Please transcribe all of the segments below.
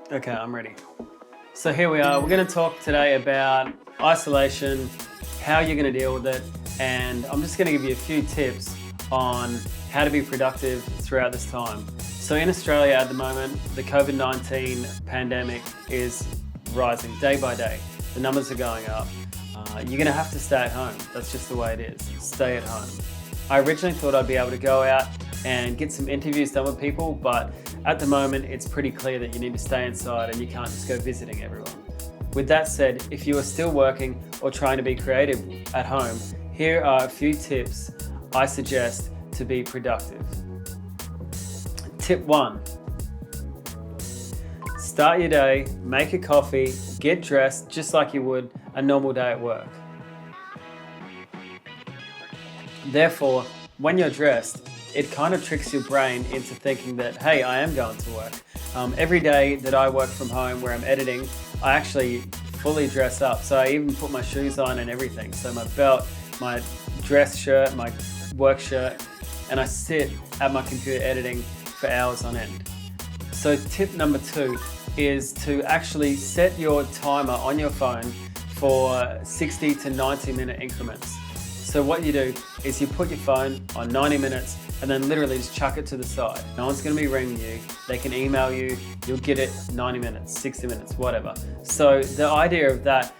Okay, I'm ready. So here we are. We're going to talk today about isolation, how you're going to deal with it, and I'm just going to give you a few tips on how to be productive throughout this time. So in Australia at the moment, the COVID-19 pandemic is rising day by day. The numbers are going up. You're going to have to stay at home. That's just the way it is. Stay at home. I originally thought I'd be able to go out and get some interviews done with people, but at the moment it's pretty clear that you need to stay inside and you can't just go visiting everyone. With that said, if you are still working or trying to be creative at home, here are a few tips I suggest to be productive. Tip 1. Start your day, make a coffee, get dressed just like you would a normal day at work. Therefore, when you're dressed, it kind of tricks your brain into thinking that, hey, I am going to work. Every day that I work from home where I'm editing, I actually fully dress up. So I even put my shoes on and everything. So my belt, my dress shirt, my work shirt, and I sit at my computer editing for hours on end. So tip number 2 is to actually set your timer on your phone for 60 to 90 minute increments. So what you do is you put your phone on 90 minutes and then literally just chuck it to the side. No one's going to be ringing you. They can email you. You'll get it 90 minutes, 60 minutes, whatever. So the idea of that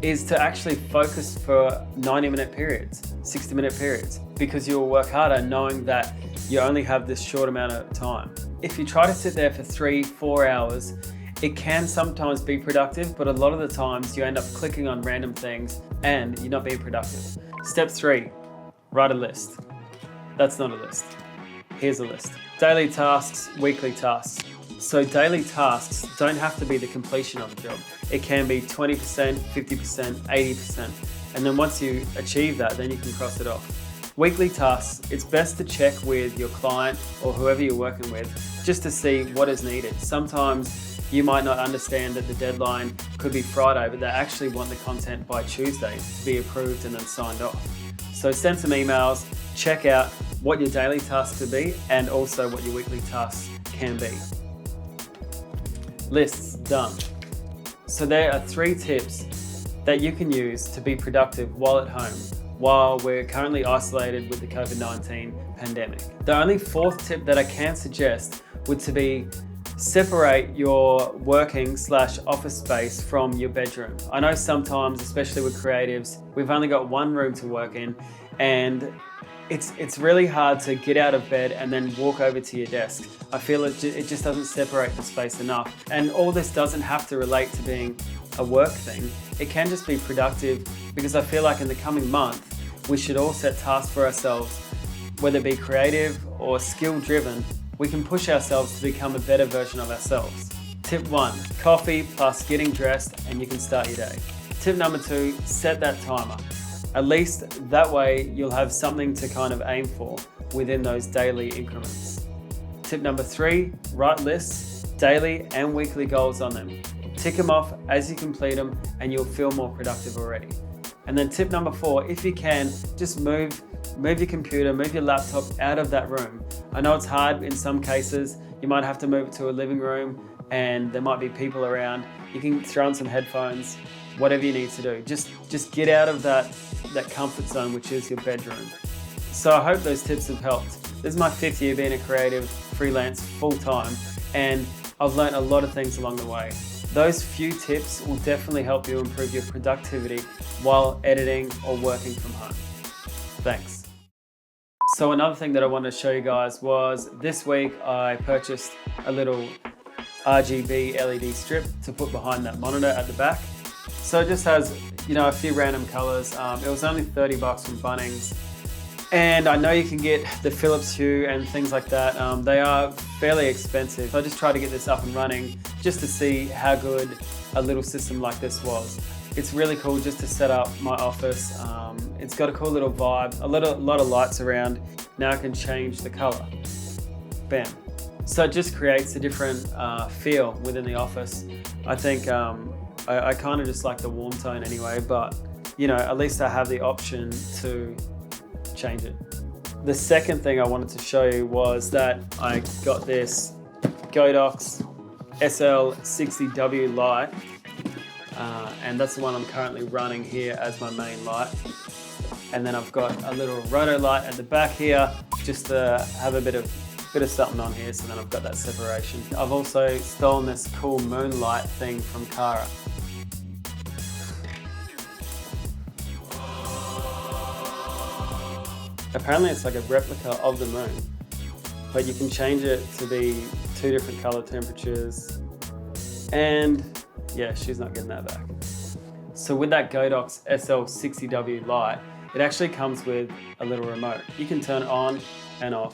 is to actually focus for 90-minute periods, 60-minute periods, because you'll work harder knowing that you only have this short amount of time. If you try to sit there for 3-4 hours, it can sometimes be productive, but a lot of the times you end up clicking on random things and you're not being productive. Step 3, write a list. That's not a list. Here's a list. Daily tasks, weekly tasks. So daily tasks don't have to be the completion of a job. It can be 20%, 50%, 80%. And then once you achieve that, then you can cross it off. Weekly tasks, it's best to check with your client or whoever you're working with just to see what is needed. Sometimes you might not understand that the deadline could be Friday, but they actually want the content by Tuesday to be approved and then signed off. So send some emails, check out what your daily tasks could be and also what your weekly tasks can be. Lists done. So there are 3 tips that you can use to be productive while at home, while we're currently isolated with the COVID-19 pandemic. The only 4th tip that I can suggest would to be separate your working/office space from your bedroom. I know sometimes, especially with creatives, we've only got one room to work in and it's really hard to get out of bed and then walk over to your desk. I feel it just doesn't separate the space enough. And all this doesn't have to relate to being a work thing. It can just be productive because I feel like in the coming month, we should all set tasks for ourselves, whether it be creative or skill driven. We can push ourselves to become a better version of ourselves. Tip 1, coffee plus getting dressed and you can start your day. Tip number 2, set that timer. At least that way you'll have something to kind of aim for within those daily increments. Tip number 3, write lists, daily and weekly goals on them. Tick them off as you complete them and you'll feel more productive already. And then tip number 4, if you can, just move your computer, move your laptop out of that room. I know it's hard in some cases. You might have to move it to a living room and there might be people around. You can throw on some headphones, whatever you need to do. Just get out of that comfort zone, which is your bedroom. So I hope those tips have helped. This is my 5th year being a creative, freelance, full-time, and I've learned a lot of things along the way. Those few tips will definitely help you improve your productivity while editing or working from home. Thanks. So another thing that I wanted to show you guys was this week I purchased a little RGB LED strip to put behind that monitor at the back. So it just has, a few random colors. It was only $30 from Bunnings. And I know you can get the Philips Hue and things like that. They are fairly expensive. So I just tried to get this up and running just to see how good a little system like this was. It's really cool just to set up my office. It's got a cool little vibe, a lot of lights around. Now I can change the color. Bam. So it just creates a different feel within the office. I think I kind of just like the warm tone anyway, but at least I have the option to change it. The second thing I wanted to show you was that I got this Godox SL60W light, and that's the one I'm currently running here as my main light. And then I've got a little roto light at the back here, just to have a bit of something on here, so then I've got that separation. I've also stolen this cool moonlight thing from Kara. Apparently it's like a replica of the moon, but you can change it to be 2 different color temperatures. And yeah, she's not getting that back. So with that Godox SL60W light, it actually comes with a little remote. You can turn it on and off,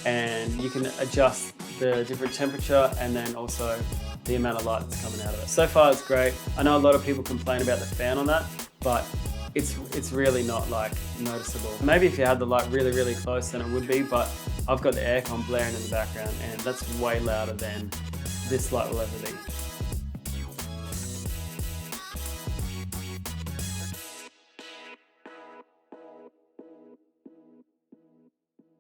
and you can adjust the different temperature and then also the amount of light that's coming out of it. So far it's great. I know a lot of people complain about the fan on that, but it's really not like noticeable. Maybe if you had the light really, really close then it would be, but I've got the aircon blaring in the background and that's way louder than this light will ever be.